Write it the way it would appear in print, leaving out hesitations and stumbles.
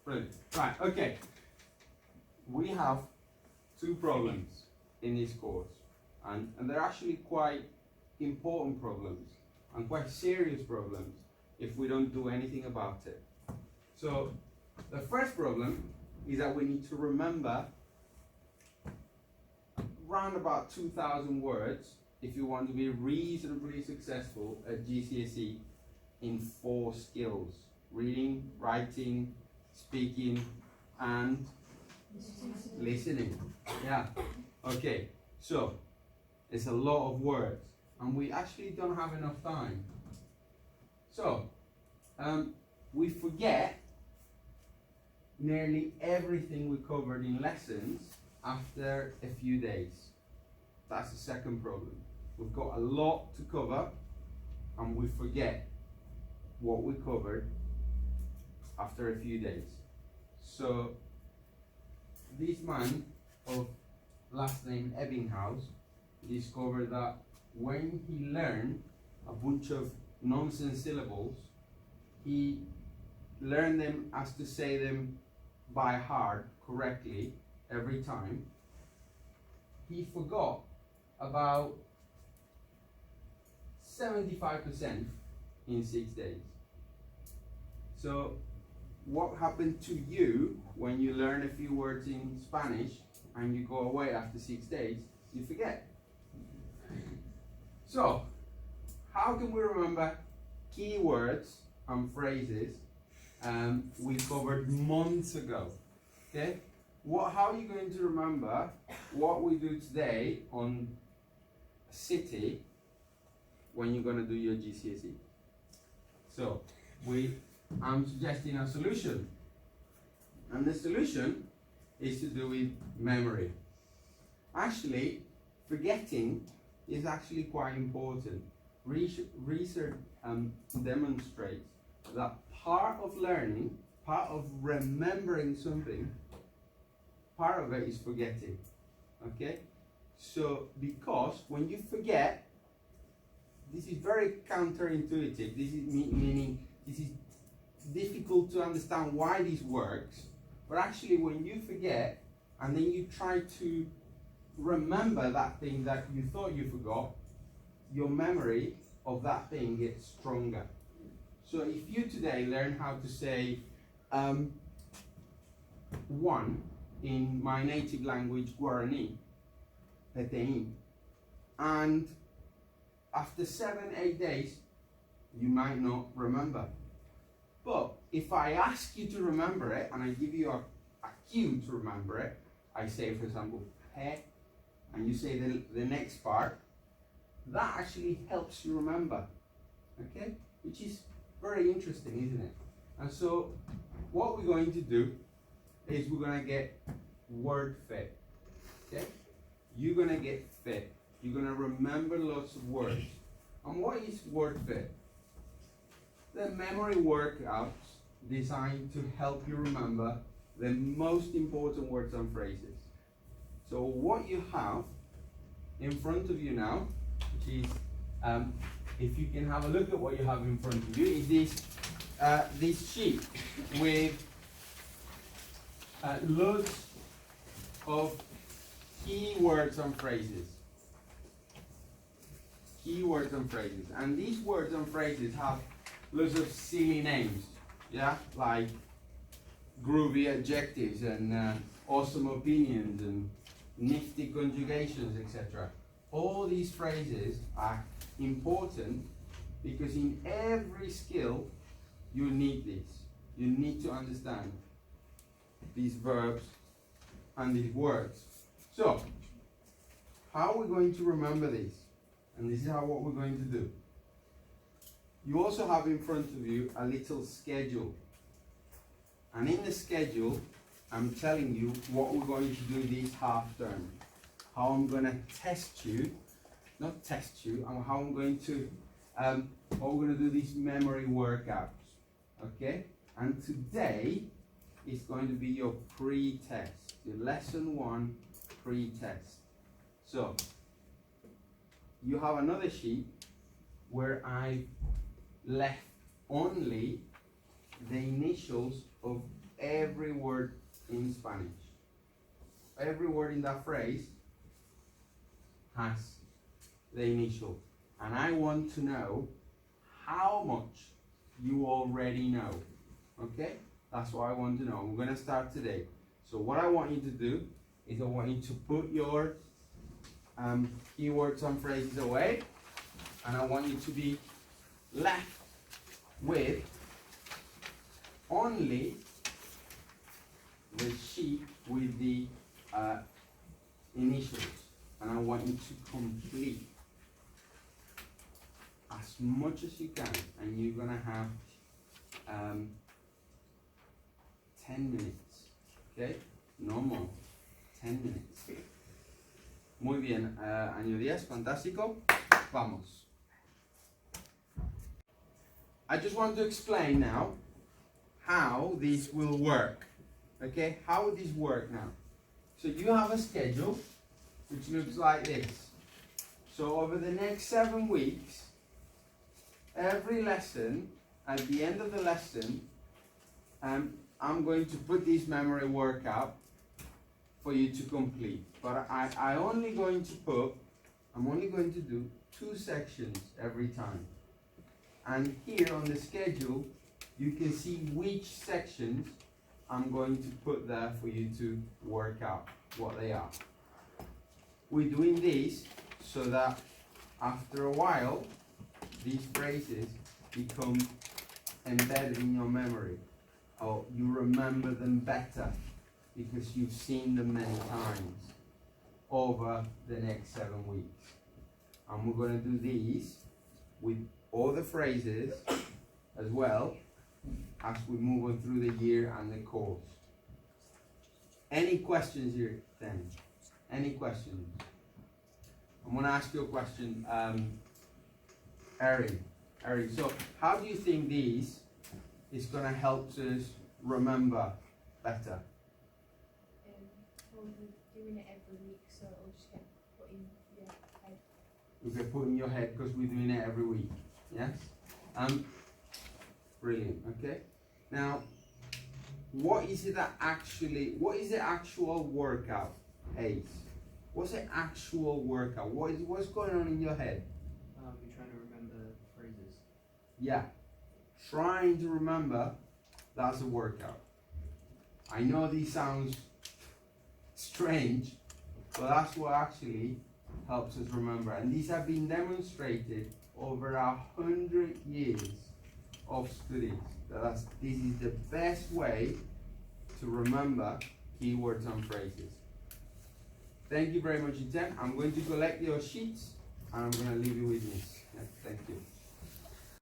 Brilliant. Right, okay. We have two problems in this course, and they're actually quite important problems and quite serious problems if we don't do anything about it. So, the first problem is that we need to remember around about 2,000 words if you want to be reasonably successful at GCSE in 4 skills: reading, writing, speaking, and listening. Yeah. Okay. So it's a lot of words, and we actually don't have enough time. So we forget nearly everything we covered in lessons after a few days. That's the second problem. We've got a lot to cover, and we forget what we covered after a few days. So this man of last name Ebbinghaus discovered that when he learned a bunch of nonsense syllables, he learned them as to say them by heart correctly every time. He forgot about 75% in 6 days. So what happened to you when you learn a few words in Spanish and you go away after 6 days? You forget. So how can we remember keywords and phrases we covered months ago? Okay, how are you going to remember what we do today on city when you're going to do your GCSE? So I'm suggesting a solution, and the solution is to do with memory. Actually, forgetting is actually quite important. Research demonstrates that part of learning, part of remembering something, part of it is forgetting. Okay? So, because when you forget, this is very counterintuitive. This is meaning this is difficult to understand why this works. But actually, when you forget and then you try to remember that thing that you thought you forgot, your memory of that thing gets stronger. So if you today learn how to say one in my native language, Guarani, Petein, and after 7-8 days, you might not remember. But if I ask you to remember it, and I give you a cue to remember it, I say, for example, pe, and you say the next part, that actually helps you remember. Okay? Which is very interesting, isn't it? And so, what we're going to do is we're going to get word fit. Okay? You're going to get fit. You're going to remember lots of words. And what is word fit? The memory workouts designed to help you remember the most important words and phrases. So what you have in front of you now, which is, if you can have a look at what you have in front of you, is this sheet with loads of keywords and phrases. Keywords and phrases. And these words and phrases have loads of silly names, yeah, like groovy adjectives and awesome opinions and nifty conjugations, etc. All these phrases are important because in every skill you need this. You need to understand these verbs and these words. So, how are we going to remember this? And this is what we're going to do. You also have in front of you a little schedule. And in the schedule, I'm telling you what we're going to do this half term. How I'm going to test you, not test you, and how I'm going to, what we're going to do these memory workouts. Okay? And today is going to be your pre-test, your lesson 1 pre-test. So, you have another sheet where I left only the initials of every word in Spanish. Every word in that phrase has the initial. And I want to know how much you already know. Okay? That's what I want to know. We're going to start today. So what I want you to do is I want you to put your keywords and phrases away. And I want you to be left with only the sheet with the initials. And I want you to complete as much as you can, and you're gonna have 10 minutes, okay? No more, 10 minutes. Muy bien, año 10, fantástico. Vamos. I just want to explain now how this will work, okay? How this work now. So you have a schedule which looks like this. So over the next 7 weeks, every lesson, at the end of the lesson, I'm going to put this memory workout for you to complete. But I'm only going to do 2 sections every time. And here on the schedule, you can see which sections I'm going to put there for you to work out what they are. We're doing this so that after a while, these phrases become embedded in your memory, or you remember them better because you've seen them many times over the next 7 weeks. And we're going to do these with all the phrases as well as we move on through the year and the course. Any questions here, then? Any questions? I'm going to ask you a question, Erin, so how do you think these is going to help us remember better? Well, we're doing it every week, so it'll just get put in your head. You can put in your head because we're doing it every week. Yes? Brilliant. Okay. Now, what is the actual workout, Ace? What's the actual workout? What's going on in your head? You're trying to remember phrases. Yeah. Trying to remember, that's a workout. I know this sounds strange, but that's what actually helps us remember. And these have been demonstrated over 100 years of studies. This is the best way to remember keywords and phrases. Thank you very much, Jen. I'm going to collect your sheets and I'm going to leave you with this. Thank you.